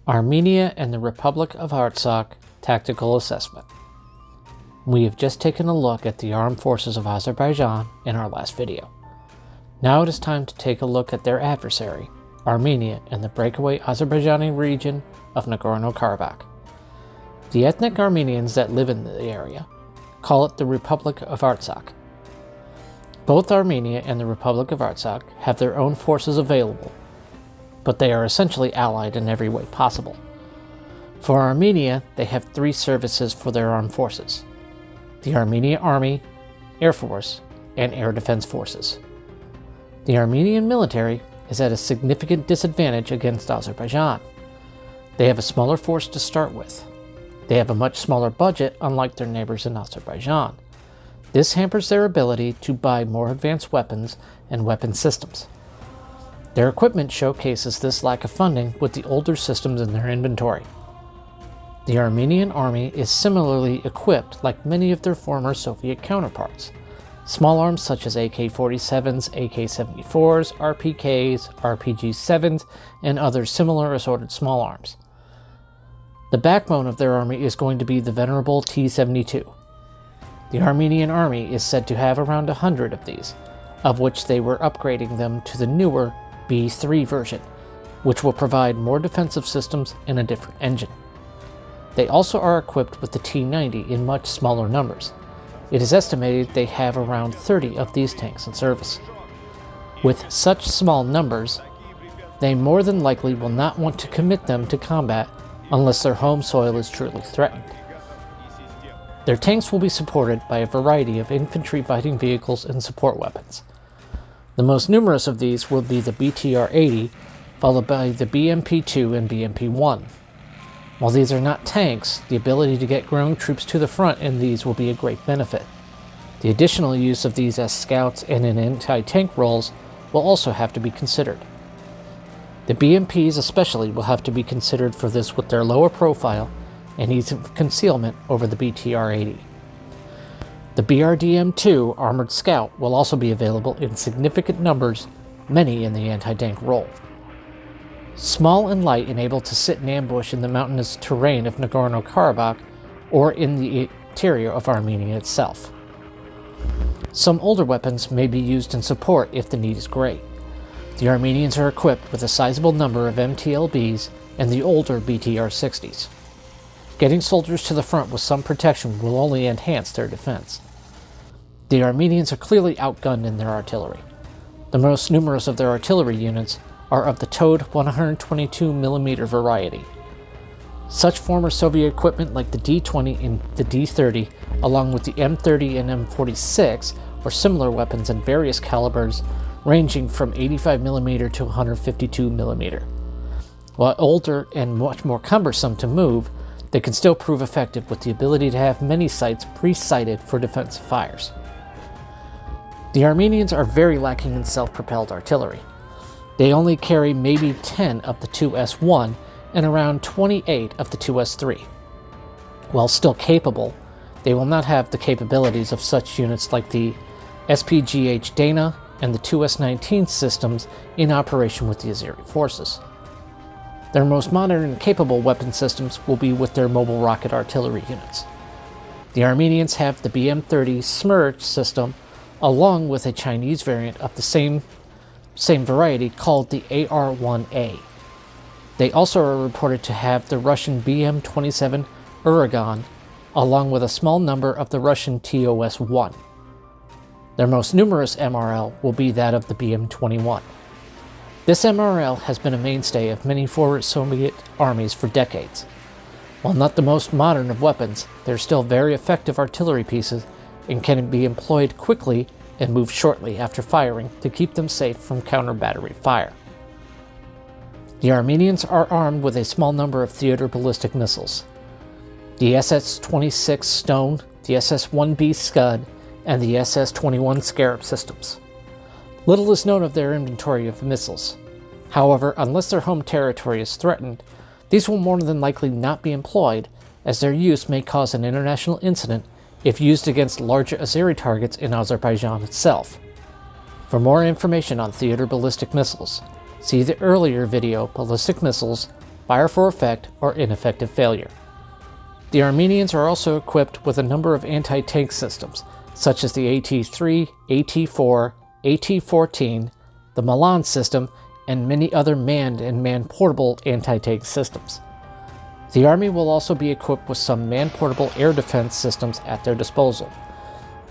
Armenia and the Republic of Artsakh Tactical Assessment. We have just taken a look at the armed forces of Azerbaijan in our last video. Now it is time to take a look at their adversary, Armenia and the breakaway Azerbaijani region of Nagorno-Karabakh. The ethnic Armenians that live in the area call it the Republic of Artsakh. Both Armenia and the Republic of Artsakh have their own forces available, but they are essentially allied in every way possible. For Armenia, they have three services for their armed forces: the Armenia Army, Air Force, and Air Defense Forces. The Armenian military is at a significant disadvantage against Azerbaijan. They have a smaller force to start with. They have a much smaller budget, unlike their neighbors in Azerbaijan. This hampers their ability to buy more advanced weapons and weapon systems. Their equipment showcases this lack of funding with the older systems in their inventory. The Armenian army is similarly equipped like many of their former Soviet counterparts. Small arms such as AK-47s, AK-74s, RPKs, RPG-7s, and other similar assorted small arms. The backbone of their army is going to be the venerable T-72. The Armenian army is said to have around 100 of these, of which they were upgrading them to the newer B3 version, which will provide more defensive systems and a different engine. They also are equipped with the T-90 in much smaller numbers. It is estimated they have around 30 of these tanks in service. With such small numbers, they more than likely will not want to commit them to combat unless their home soil is truly threatened. Their tanks will be supported by a variety of infantry fighting vehicles and support weapons. The most numerous of these will be the BTR-80, followed by the BMP-2 and BMP-1. While these are not tanks, the ability to get growing troops to the front in these will be a great benefit. The additional use of these as scouts and in anti-tank roles will also have to be considered. The BMPs especially will have to be considered for this with their lower profile and ease of concealment over the BTR-80. The BRDM-2 Armored Scout will also be available in significant numbers, many in the anti-tank role. Small and light and able to sit in ambush in the mountainous terrain of Nagorno-Karabakh or in the interior of Armenia itself. Some older weapons may be used in support if the need is great. The Armenians are equipped with a sizable number of MTLBs and the older BTR-60s. Getting soldiers to the front with some protection will only enhance their defense. The Armenians are clearly outgunned in their artillery. The most numerous of their artillery units are of the towed 122mm variety. Such former Soviet equipment like the D-20 and the D-30, along with the M-30 and M-46, or similar weapons in various calibers ranging from 85mm to 152mm. While older and much more cumbersome to move, they can still prove effective with the ability to have many sites pre-sighted for defensive fires. The Armenians are very lacking in self-propelled artillery. They only carry maybe 10 of the 2S1 and around 28 of the 2S3. While still capable, they will not have the capabilities of such units like the SPGH Dana and the 2S19 systems in operation with the Azeri forces. Their most modern and capable weapon systems will be with their mobile rocket artillery units. The Armenians have the BM-30 Smerch system, along with a Chinese variant of the same variety called the AR-1A. They also are reported to have the Russian BM-27 Uragan, along with a small number of the Russian TOS-1. Their most numerous MRL will be that of the BM-21. This MRL has been a mainstay of many former Soviet armies for decades. While not the most modern of weapons, they are still very effective artillery pieces and can be employed quickly and move shortly after firing to keep them safe from counter-battery fire. The Armenians are armed with a small number of theater ballistic missiles: the SS-26 Stone, the SS-1B Scud, and the SS-21 Scarab systems. Little is known of their inventory of missiles. However, unless their home territory is threatened, these will more than likely not be employed, as their use may cause an international incident if used against larger Azeri targets in Azerbaijan itself. For more information on theater ballistic missiles, see the earlier video, Ballistic Missiles, fire for effect, or ineffective failure. The Armenians are also equipped with a number of anti-tank systems, such as the AT-3, AT-4, AT-14, the Milan system, and many other manned and man-portable anti-tank systems. The Army will also be equipped with some man-portable air defense systems at their disposal.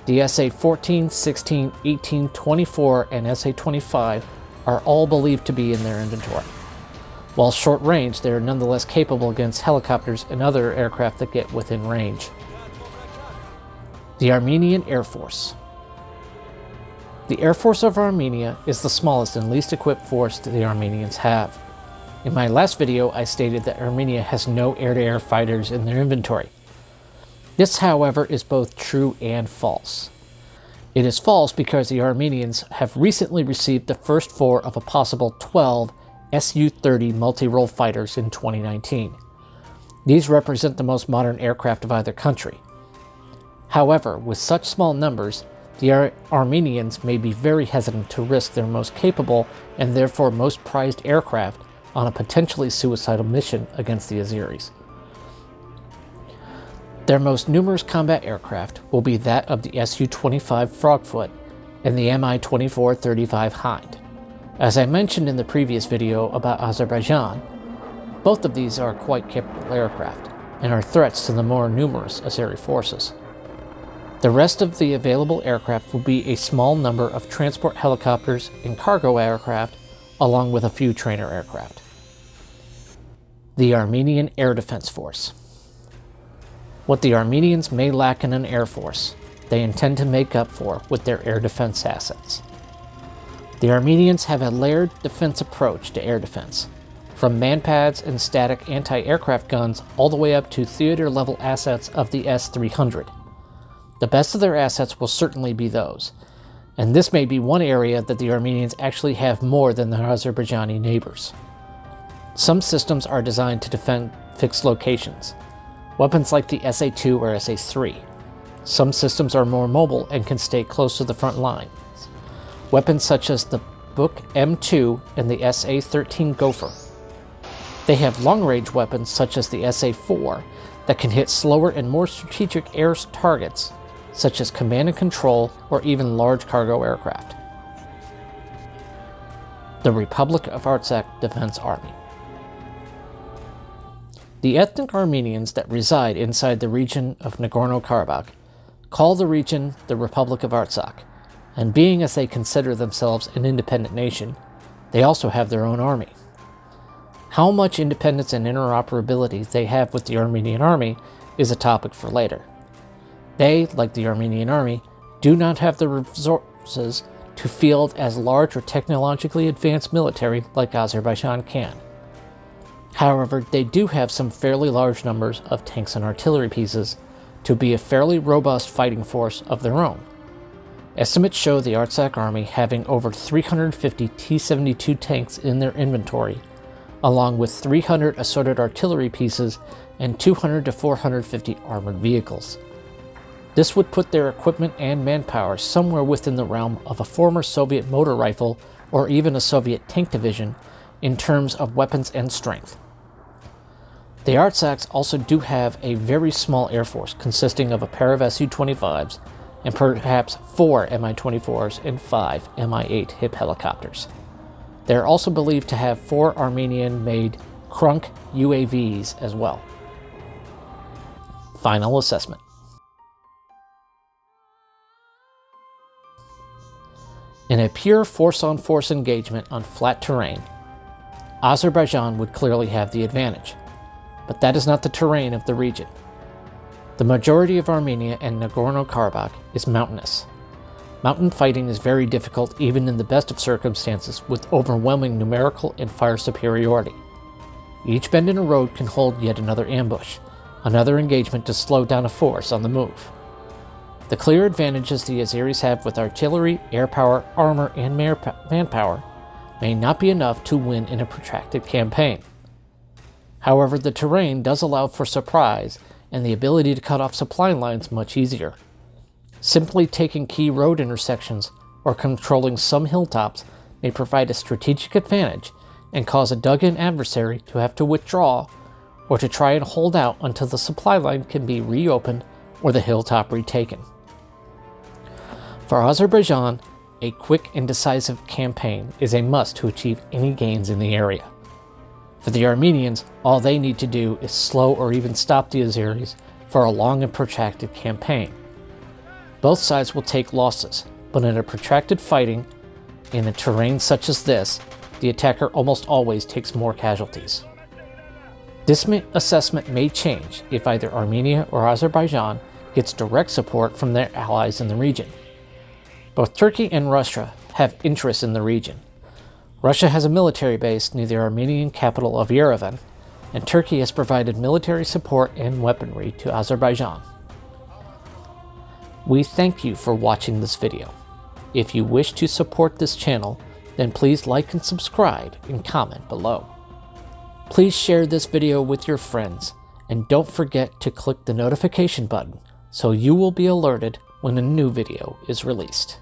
The SA-14, 16, 18, 24, and SA-25 are all believed to be in their inventory. While short range, they are nonetheless capable against helicopters and other aircraft that get within range. The Armenian Air Force. The Air Force of Armenia is the smallest and least equipped force that the Armenians have. In my last video, I stated that Armenia has no air-to-air fighters in their inventory. This, however, is both true and false. It is false because the Armenians have recently received the first 4 of a possible 12 Su-30 multi-role fighters in 2019. These represent the most modern aircraft of either country. However, with such small numbers, the Armenians may be very hesitant to risk their most capable and therefore most prized aircraft on a potentially suicidal mission against the Azeris. Their most numerous combat aircraft will be that of the Su-25 Frogfoot and the Mi-24-35 Hind. As I mentioned in the previous video about Azerbaijan, both of these are quite capable aircraft and are threats to the more numerous Azeri forces. The rest of the available aircraft will be a small number of transport helicopters and cargo aircraft, along with a few trainer aircraft. The Armenian Air Defense Force. What the Armenians may lack in an air force, they intend to make up for with their air defense assets. The Armenians have a layered defense approach to air defense, from manpads and static anti-aircraft guns all the way up to theater-level assets of the S-300. The best of their assets will certainly be those, and this may be one area that the Armenians actually have more than their Azerbaijani neighbors. Some systems are designed to defend fixed locations, weapons like the SA-2 or SA-3. Some systems are more mobile and can stay close to the front lines. Weapons such as the Buk M2 and the SA-13 Gopher. They have long-range weapons such as the SA-4 that can hit slower and more strategic air targets, such as command and control or even large cargo aircraft. The Republic of Artsakh Defense Army. The ethnic Armenians that reside inside the region of Nagorno-Karabakh call the region the Republic of Artsakh, and being as they consider themselves an independent nation, they also have their own army. How much independence and interoperability they have with the Armenian army is a topic for later. They, like the Armenian army, do not have the resources to field as large or technologically advanced military like Azerbaijan can. However, they do have some fairly large numbers of tanks and artillery pieces to be a fairly robust fighting force of their own. Estimates show the Artsakh army having over 350 T-72 tanks in their inventory, along with 300 assorted artillery pieces and 200 to 450 armored vehicles. This would put their equipment and manpower somewhere within the realm of a former Soviet motor rifle or even a Soviet tank division in terms of weapons and strength. The Artsaks also do have a very small air force consisting of a pair of Su-25s and perhaps 4 Mi-24s and 5 Mi-8 HIP helicopters. They are also believed to have 4 Armenian-made Krunk UAVs as well. Final assessment. In a pure force-on-force engagement on flat terrain, Azerbaijan would clearly have the advantage, but that is not the terrain of the region. The majority of Armenia and Nagorno-Karabakh is mountainous. Mountain fighting is very difficult even in the best of circumstances with overwhelming numerical and fire superiority. Each bend in a road can hold yet another ambush, another engagement to slow down a force on the move. The clear advantages the Azeris have with artillery, air power, armor, and manpower may not be enough to win in a protracted campaign. However, the terrain does allow for surprise and the ability to cut off supply lines much easier. Simply taking key road intersections or controlling some hilltops may provide a strategic advantage and cause a dug-in adversary to have to withdraw, or to try and hold out until the supply line can be reopened or the hilltop retaken. For Azerbaijan, a quick and decisive campaign is a must to achieve any gains in the area. For the Armenians, all they need to do is slow or even stop the Azeris for a long and protracted campaign. Both sides will take losses, but in a protracted fighting, in a terrain such as this, the attacker almost always takes more casualties. This assessment may change if either Armenia or Azerbaijan gets direct support from their allies in the region. Both Turkey and Russia have interests in the region. Russia has a military base near the Armenian capital of Yerevan, and Turkey has provided military support and weaponry to Azerbaijan. We thank you for watching this video. If you wish to support this channel, then please like and subscribe and comment below. Please share this video with your friends, and don't forget to click the notification button so you will be alerted when a new video is released.